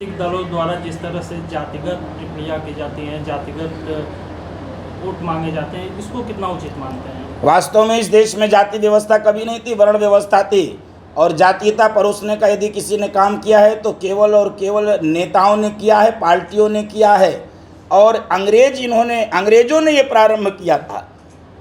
राजनीतिक दलों द्वारा जिस तरह से जातिगत टिप्पणियाँ की जाती हैं, जातिगत वोट मांगे जाते हैं, इसको कितना उचित मानते हैं? वास्तव में इस देश में जाति व्यवस्था कभी नहीं थी, वर्ण व्यवस्था थी। और जातीयता परोसने का यदि किसी ने काम किया है तो केवल और केवल नेताओं ने किया है, पार्टियों ने किया है। और अंग्रेजों ने ये प्रारंभ किया था।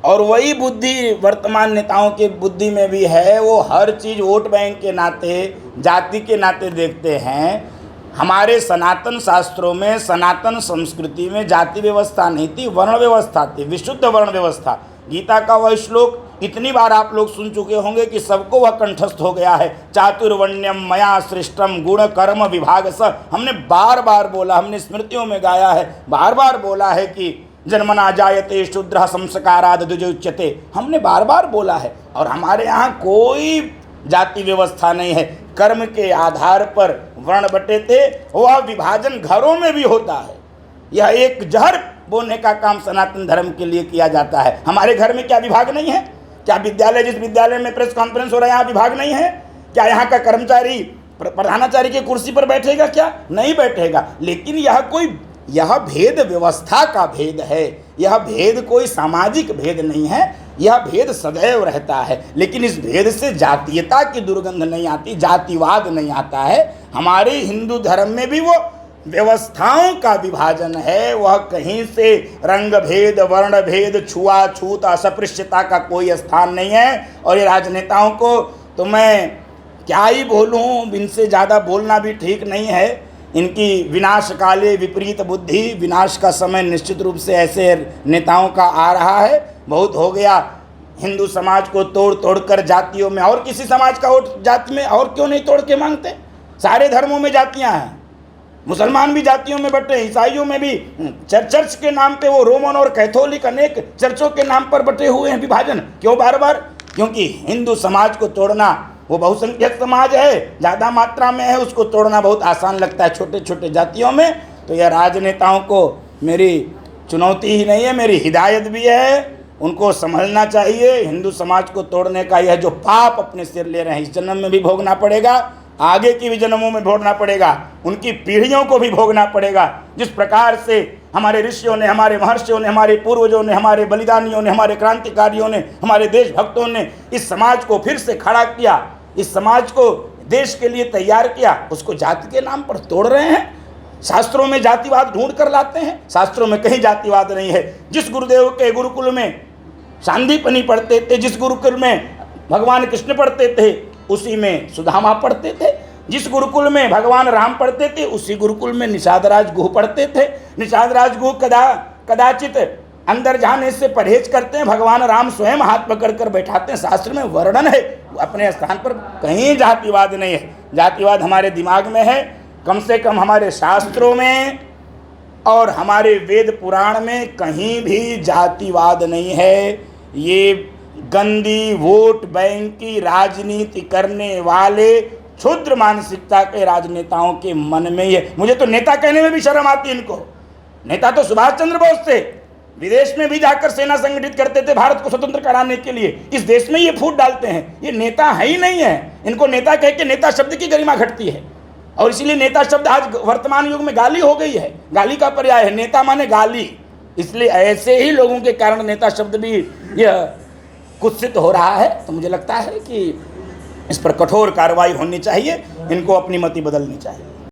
और वही बुद्धि वर्तमान नेताओं के बुद्धि में भी है। वो हर चीज़ वोट बैंक के नाते, जाति के नाते देखते हैं। हमारे सनातन शास्त्रों में, सनातन संस्कृति में जाति व्यवस्था नहीं थी, वर्ण व्यवस्था थी, विशुद्ध वर्ण व्यवस्था। गीता का वह श्लोक इतनी बार आप लोग सुन चुके होंगे कि सबको वह कंठस्थ हो गया है। चातुर्वर्ण्यम मया सृष्टम गुण कर्म विभाग स। हमने बार बार बोला, हमने स्मृतियों में गाया है, बार बार बोला है कि जन्मना जायते शूद्र संस्काराद द्विजोच्यते। हमने बार बार बोला है। और हमारे यहाँ कोई जाति व्यवस्था नहीं है। कर्म के आधार पर वर्ण बटे थे। वह विभाजन घरों में भी होता है। यह एक जहर बोने का काम सनातन धर्म के लिए किया जाता है। हमारे घर में क्या विभाग नहीं है? क्या विद्यालय, जिस विद्यालय में प्रेस कॉन्फ्रेंस हो रहा है, यहाँ विभाग नहीं है? क्या यहाँ का कर्मचारी प्रधानाचार्य की कुर्सी पर बैठेगा? क्या नहीं बैठेगा। लेकिन यह भेद व्यवस्था का भेद है। यह भेद कोई सामाजिक भेद नहीं है। यह भेद सदैव रहता है। लेकिन इस भेद से जातीयता की दुर्गंध नहीं आती, जातिवाद नहीं आता है। हमारे हिंदू धर्म में भी वो व्यवस्थाओं का विभाजन है। वह कहीं से रंग भेद, वर्ण भेद, छुआछूत, अस्पृश्यता का कोई स्थान नहीं है। और ये राजनेताओं को तो मैं क्या ही बोलूँ, इनसे ज़्यादा बोलना भी ठीक नहीं है। इनकी विनाश काले विपरीत बुद्धि, विनाश का समय निश्चित रूप से ऐसे नेताओं का आ रहा है। बहुत हो गया। हिंदू समाज को तोड़ तोड़ कर जातियों में, और किसी समाज का वोट जाति में और क्यों नहीं तोड़ के मांगते? सारे धर्मों में जातियां हैं। मुसलमान भी जातियों में बटे, ईसाइयों में भी चर्च के नाम पे वो रोमन और कैथोलिक अनेक चर्चों के नाम पर बटे हुए हैं। विभाजन क्यों बार बार? क्योंकि हिंदू समाज को तोड़ना, वो बहुसंख्यक समाज है, ज़्यादा मात्रा में है, उसको तोड़ना बहुत आसान लगता है छोटे छोटे जातियों में। तो यह राजनेताओं को मेरी चुनौती ही नहीं है, मेरी हिदायत भी है। उनको समझना चाहिए हिंदू समाज को तोड़ने का यह जो पाप अपने सिर ले रहे हैं, इस जन्म में भी भोगना पड़ेगा, आगे की भी जन्मों में भोगना पड़ेगा, उनकी पीढ़ियों को भी भोगना पड़ेगा। जिस प्रकार से हमारे ऋषियों ने, हमारे महर्षियों ने, हमारे पूर्वजों ने, हमारे बलिदानियों ने, हमारे क्रांतिकारियों ने, हमारे देशभक्तों ने इस समाज को फिर से खड़ा किया, इस समाज को देश के लिए तैयार किया, उसको जाति के नाम पर तोड़ रहे हैं। शास्त्रों में जातिवाद ढूंढ कर लाते हैं, शास्त्रों में कहीं जातिवाद नहीं है। जिस गुरुदेव के गुरुकुल में सांदीपनी पढ़ते थे, जिस गुरुकुल में भगवान कृष्ण पढ़ते थे, उसी में सुदामा पढ़ते थे। जिस गुरुकुल में भगवान राम पढ़ते थे, उसी गुरुकुल में निषाद राज गुह पढ़ते थे। निषाद राज गुह कदाचित अंदर जाने से परहेज करते हैं, भगवान राम स्वयं हाथ पकड़ कर बैठाते हैं। शास्त्र में वर्णन है, अपने स्थान पर कहीं जातिवाद नहीं है। जातिवाद हमारे दिमाग में है, कम से कम हमारे शास्त्रों में और हमारे वेद पुराण में कहीं भी जातिवाद नहीं है। ये गंदी वोट बैंक की राजनीति करने वाले क्षुद्र मानसिकता के राजनेताओं के मन में ये, मुझे तो नेता कहने में भी शर्म आती है इनको। नेता तो सुभाष चंद्र बोस थे, विदेश में भी जाकर सेना संगठित करते थे भारत को स्वतंत्र कराने के लिए। इस देश में ये फूट डालते हैं, ये नेता है ही नहीं है। इनको नेता कह के नेता शब्द की गरिमा घटती है। और इसीलिए नेता शब्द आज वर्तमान युग में गाली हो गई है, गाली का पर्याय है। नेता माने गाली। इसलिए ऐसे ही लोगों के कारण नेता शब्द भी यह कुत्सित हो रहा है। तो मुझे लगता है कि इस पर कठोर कार्रवाई होनी चाहिए, इनको अपनी मति बदलनी चाहिए।